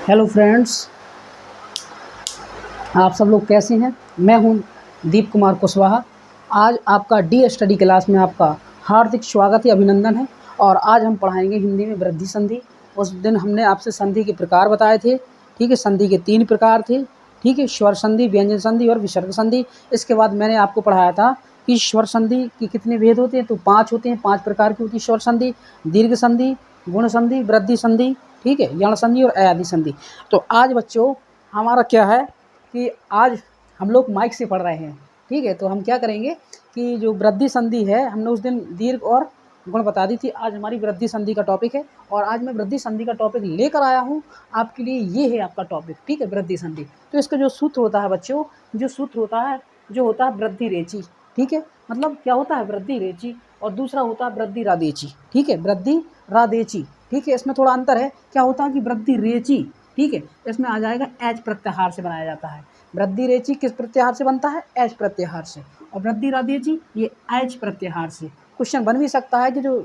Hello friends, आप सब लोग कैसे हैं। मैं हूं दीप कुमार कुशवाहा। आज आपका डी स्टडी क्लास में आपका हार्दिक स्वागत है, अभिनंदन है। और आज हम पढ़ाएंगे हिंदी में वृद्धि संधि। उस दिन हमने आपसे संधि के प्रकार बताए थे, ठीक है। संधि के 3 प्रकार थे, ठीक है। स्वर संधि, व्यंजन संधि और विसर्ग संधि। इसके बाद मैंने आपको पढ़ाया था कि स्वर संधि के कितने भेद होते हैं, तो 5 होते हैं। 5 प्रकार की होती है स्वर संधि: दीर्घ संधि, गुण संधि, वृद्धि संधि, ठीक है, यण संधि और अयादि संधि। तो आज बच्चों हमारा क्या है कि आज हम लोग माइक से पढ़ रहे हैं, ठीक है। तो हम क्या करेंगे कि जो वृद्धि संधि है, हमने उस दिन दीर्घ और गुण बता दी थी। आज हमारी वृद्धि संधि का टॉपिक है और आज मैं वृद्धि संधि का टॉपिक लेकर आया हूँ आपके लिए। ये है आपका टॉपिक, ठीक है, वृद्धि संधि। तो इसका जो सूत्र होता है बच्चों, जो सूत्र होता है जो होता है वृद्धि रेची, ठीक है। मतलब क्या होता है, वृद्धि रेची। और दूसरा होता है वृद्धि रादेची, ठीक है, वृद्धि रादेची, ठीक है। इसमें थोड़ा अंतर है। क्या होता है कि वृद्धि रेची, ठीक है, इसमें आ जाएगा एच प्रत्याहार से बनाया जाता है। वृद्धि रेची किस प्रत्याहार से बनता है? एच प्रत्याहार से। और वृद्धि रादेची ये एच प्रत्याहार से। क्वेश्चन बन भी सकता है कि जो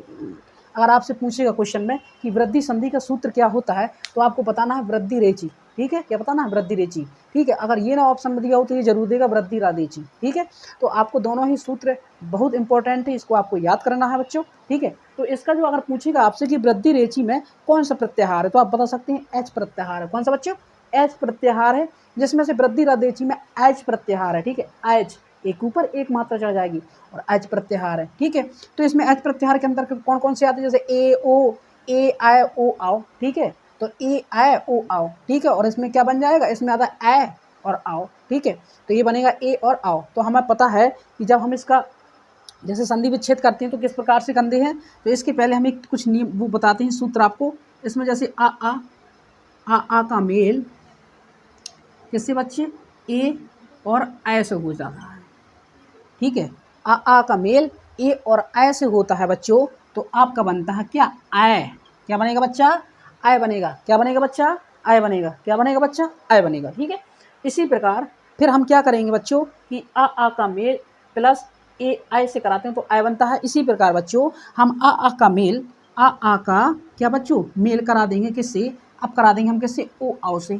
अगर आपसे पूछेगा क्वेश्चन में कि वृद्धि संधि का सूत्र क्या होता है, तो आपको बताना है वृद्धि रेची, ठीक है। क्या बताना है? वृद्धि रेची, ठीक है। अगर ये ना ऑप्शन में दिया हो तो ये जरूर देगा वृद्धि रादेची, ठीक है। तो आपको दोनों ही सूत्र बहुत इंपॉर्टेंट है, इसको आपको याद करना है बच्चों, ठीक है। तो इसका जो अगर पूछेगा आपसे कि वृद्धि रेची में कौन सा प्रत्याहार है, तो आप बता सकते हैं एच प्रत्याहार है। कौन सा बच्चों? एच प्रत्याहार है, जिसमें से वृद्धि रादेची में एच प्रत्याहार है, ठीक है। एच एक ऊपर एक मात्रा चढ़ जाएगी और एच प्रत्याहार है, ठीक है। तो इसमें एच प्रत्याहार के अंदर कौन कौन से आते हैं? जैसे ए ओ, ए आए ओ आओ, ठीक है। तो ए आए ओ आओ, ठीक है। और इसमें क्या बन जाएगा? इसमें आता है ए और आओ, ठीक है। तो ये बनेगा ए और आओ। तो हमें पता है कि जब हम इसका जैसे संधि विच्छेद करते हैं तो किस प्रकार से करते हैं। तो इसके पहले हम एक कुछ नियम वो बताते हैं, सूत्र आपको। इसमें जैसे आ का मेल किससे बच्चे? ए और ऐ से हो जाता है, ठीक है। आ का मेल ए और ऐ से होता है बच्चों, तो आपका बनता है क्या? आय। क्या बनेगा बच्चा? आय बनेगा। क्या बनेगा बच्चा? आय बनेगा। क्या बनेगा बच्चा? आय बनेगा, ठीक है। इसी प्रकार फिर हम क्या करेंगे बच्चों कि आ का मेल प्लस ए आय से कराते हैं तो आय बनता है। इसी प्रकार बच्चों हम आ का मेल आ का क्या बच्चों मेल करा देंगे किससे? अब करा देंगे हम किससे? ओ आओ से।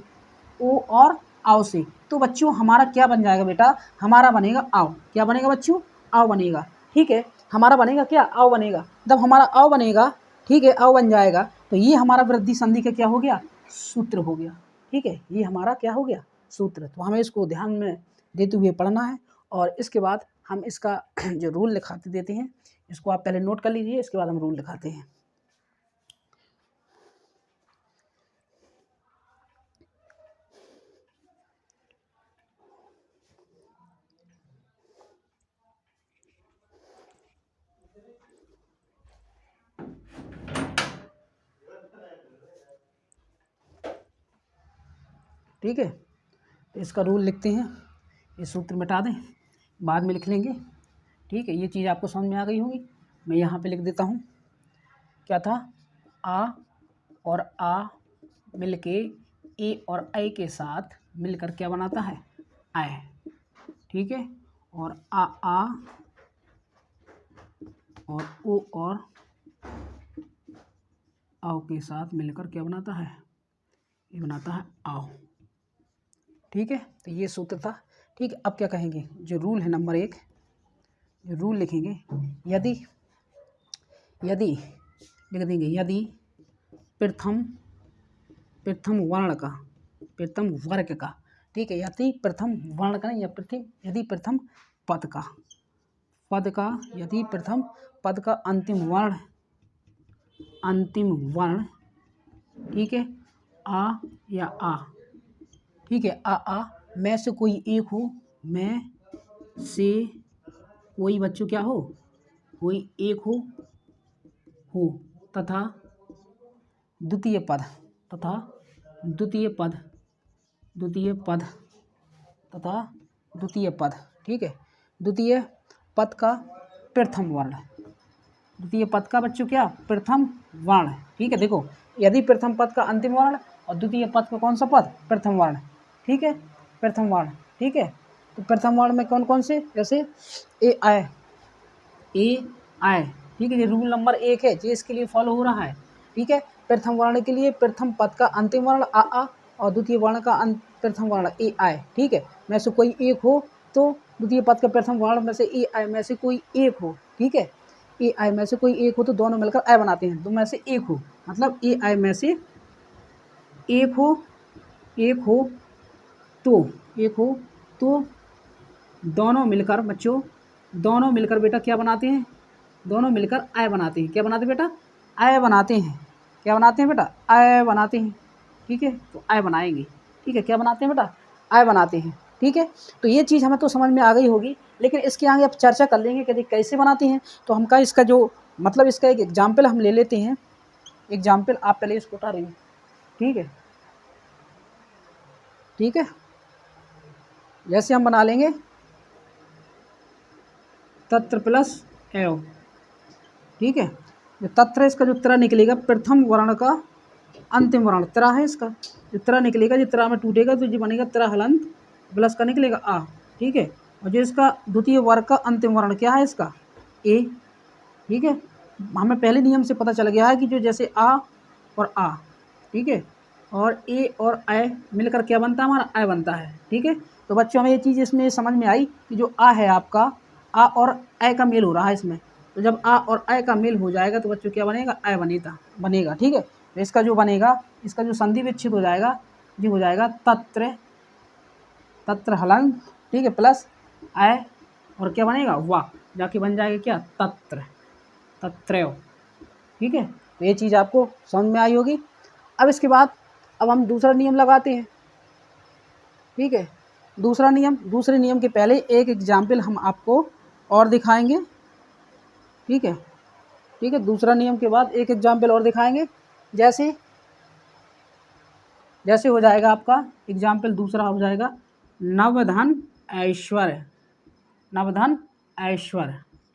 ओ और आओ से। तो बच्चों हमारा क्या बन जाएगा बेटा? हमारा बनेगा आओ। क्या बनेगा बच्चों? आओ बनेगा, ठीक है। हमारा बनेगा क्या? आओ बनेगा। जब हमारा आओ बनेगा, ठीक है, आओ बन जाएगा, तो ये हमारा वृद्धि संधि का क्या हो गया? सूत्र हो गया, ठीक है। ये हमारा क्या हो गया? सूत्र। तो हमें इसको ध्यान में देते हुए पढ़ना है। और इसके बाद हम इसका जो रूल लिखाते देते हैं, इसको आप पहले नोट कर लीजिए, इसके बाद हम रूल लिखाते हैं। ठीक है, तो इसका रूल लिखते हैं। ये सूत्र मिटा दें, बाद में लिख लेंगे, ठीक है। ये चीज़ आपको समझ में आ गई होगी। मैं यहाँ पे लिख देता हूँ। क्या था? आ और आ मिलके ए और ऐ के साथ मिलकर क्या बनाता है? आय, ठीक है। और आ और ओ और आओ के साथ मिलकर क्या बनाता है? ये बनाता है आओ, ठीक है। तो ये सूत्र था, ठीक है। अब क्या कहेंगे? जो रूल है नंबर 1, जो रूल लिखेंगे, यदि लिख देंगे यदि प्रथम वर्ण का, प्रथम वर्ग का, ठीक है। यदि प्रथम वर्ण का नहीं, यदि प्रथम पद का यदि प्रथम पद का अंतिम वर्ण, ठीक है, आ या आ, ठीक है, आ में से कोई एक हो, में से कोई बच्चों क्या हो? कोई एक हो तथा द्वितीय पद तथा द्वितीय पद, ठीक है। द्वितीय पद का प्रथम वर्ण, द्वितीय पद का बच्चों क्या? प्रथम वर्ण, ठीक है। देखो, यदि प्रथम पद का अंतिम वर्ण और द्वितीय पद का कौन सा पद? प्रथम वर्ण, ठीक है, प्रथम वर्ण, ठीक है। तो प्रथम वर्ण में कौन कौन से? जैसे ए आय, ठीक है। ये रूल नंबर 1 है, जो इसके लिए फॉलो हो रहा है, ठीक है। प्रथम वर्ण के लिए प्रथम पद का अंतिम वर्ण आ और द्वितीय वर्ण का प्रथम वर्ण ए आई, ठीक है, में से कोई एक हो तो द्वितीय पद का प्रथम वर्ण में से ए आई में से कोई एक हो, ठीक है, ए आई में से कोई एक हो तो दोनों मिलकर आई बनाते हैं, दो में से एक हो, मतलब ए आई में से एक हो तो दोनों मिलकर बच्चों, दोनों मिलकर बेटा क्या बनाते हैं, दोनों मिलकर आई बनाते हैं। क्या बनाते हैं बेटा? आई बनाते हैं। क्या बनाते हैं बेटा? आई बनाते हैं, ठीक है, तो आई बनाएंगे, ठीक है, क्या बनाते हैं बेटा? आई बनाते हैं, ठीक है। तो ये चीज़ हमें तो समझ में आ गई होगी, लेकिन इसके आगे अब चर्चा कर लेंगे कि कैसे बनाते हैं। तो हमका इसका जो मतलब इसका एक एग्जाम्पल हम ले लेते हैं। एग्जाम्पल आप पहले इसको उठा रही हैं, ठीक है, ठीक है, जैसे हम बना लेंगे तत्र प्लस एव, ठीक है, जो तत्र है इसका जो त्र निकलेगा प्रथम वर्ण का अंतिम वर्ण त्र है, इसका जो त्र निकलेगा, जो त्र में टूटेगा तो जो बनेगा त्र हलंत प्लस का निकलेगा आ, ठीक है, और जो इसका द्वितीय वर्ग का अंतिम वर्ण क्या है इसका ए, ठीक है। हमें पहले नियम से पता चल गया है कि जो जैसे आ और आ, ठीक है, और ए और आई मिलकर क्या बनता है? हमारा आई बनता है, ठीक है। तो बच्चों हमें ये चीज़ इसमें समझ में आई कि जो आ है आपका, आ और आई का मेल हो रहा है इसमें, तो जब आ और आई का मेल हो जाएगा तो बच्चों क्या बनेगा? आई बनेगा, ठीक है। तो इसका जो बनेगा, इसका जो संधि विच्छेद हो जाएगा जी हो जाएगा तत्र हलंत, ठीक है, प्लस आई और क्या बनेगा? वाह, जाके बन जाएगा क्या? तत्रैव, ठीक है। तो ये चीज़ आपको समझ में आई होगी। अब इसके बाद अब हम दूसरा नियम लगाते हैं, ठीक है। दूसरे नियम के पहले एक एग्जाम्पल हम आपको और दिखाएंगे, ठीक है, ठीक है। दूसरा नियम के बाद एक एग्जाम्पल और दिखाएंगे, जैसे हो जाएगा आपका एग्जाम्पल दूसरा हो जाएगा नवधन ऐश्वर्य,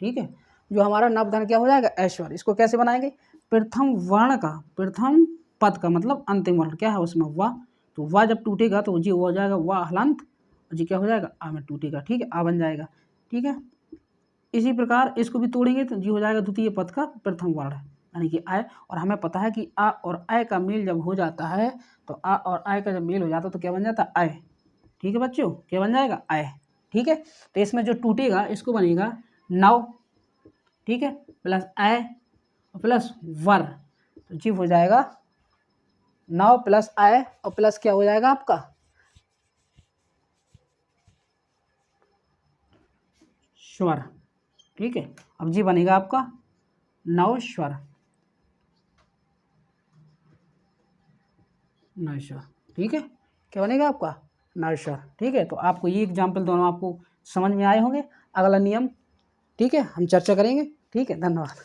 ठीक है। जो हमारा नवधन क्या हो जाएगा? ऐश्वर्य। इसको कैसे बनाएंगे? प्रथम पद का मतलब अंतिम वर्ण क्या है उसमें? वाह, तो वाह जब टूटेगा तो जी हो जाएगा वाह हलंत, और जी क्या हो जाएगा? आ में टूटेगा, ठीक है, आ बन जाएगा, ठीक है। इसी प्रकार इसको भी तोड़ेंगे तो जी हो जाएगा द्वितीय पद का प्रथम वर्ण यानी कि आय, और हमें पता है कि आ और आय का मेल जब हो जाता है तो आ और आय का जब मेल हो जाता है तो क्या बन जाता है? आय, ठीक है बच्चों, क्या बन जाएगा? आय, ठीक है। तो इसमें जो टूटेगा इसको बनेगा नव, ठीक है, प्लस आय और प्लस वर, तो जी हो जाएगा नव प्लस आय और प्लस क्या हो जाएगा आपका? स्वर, ठीक है। अब जी बनेगा आपका नवस्वर, ठीक है, क्या बनेगा आपका? नवस्वर, ठीक है। तो आपको ये एग्जाम्पल दोनों आपको समझ में आए होंगे। अगला नियम, ठीक है, हम चर्चा करेंगे, ठीक है, धन्यवाद।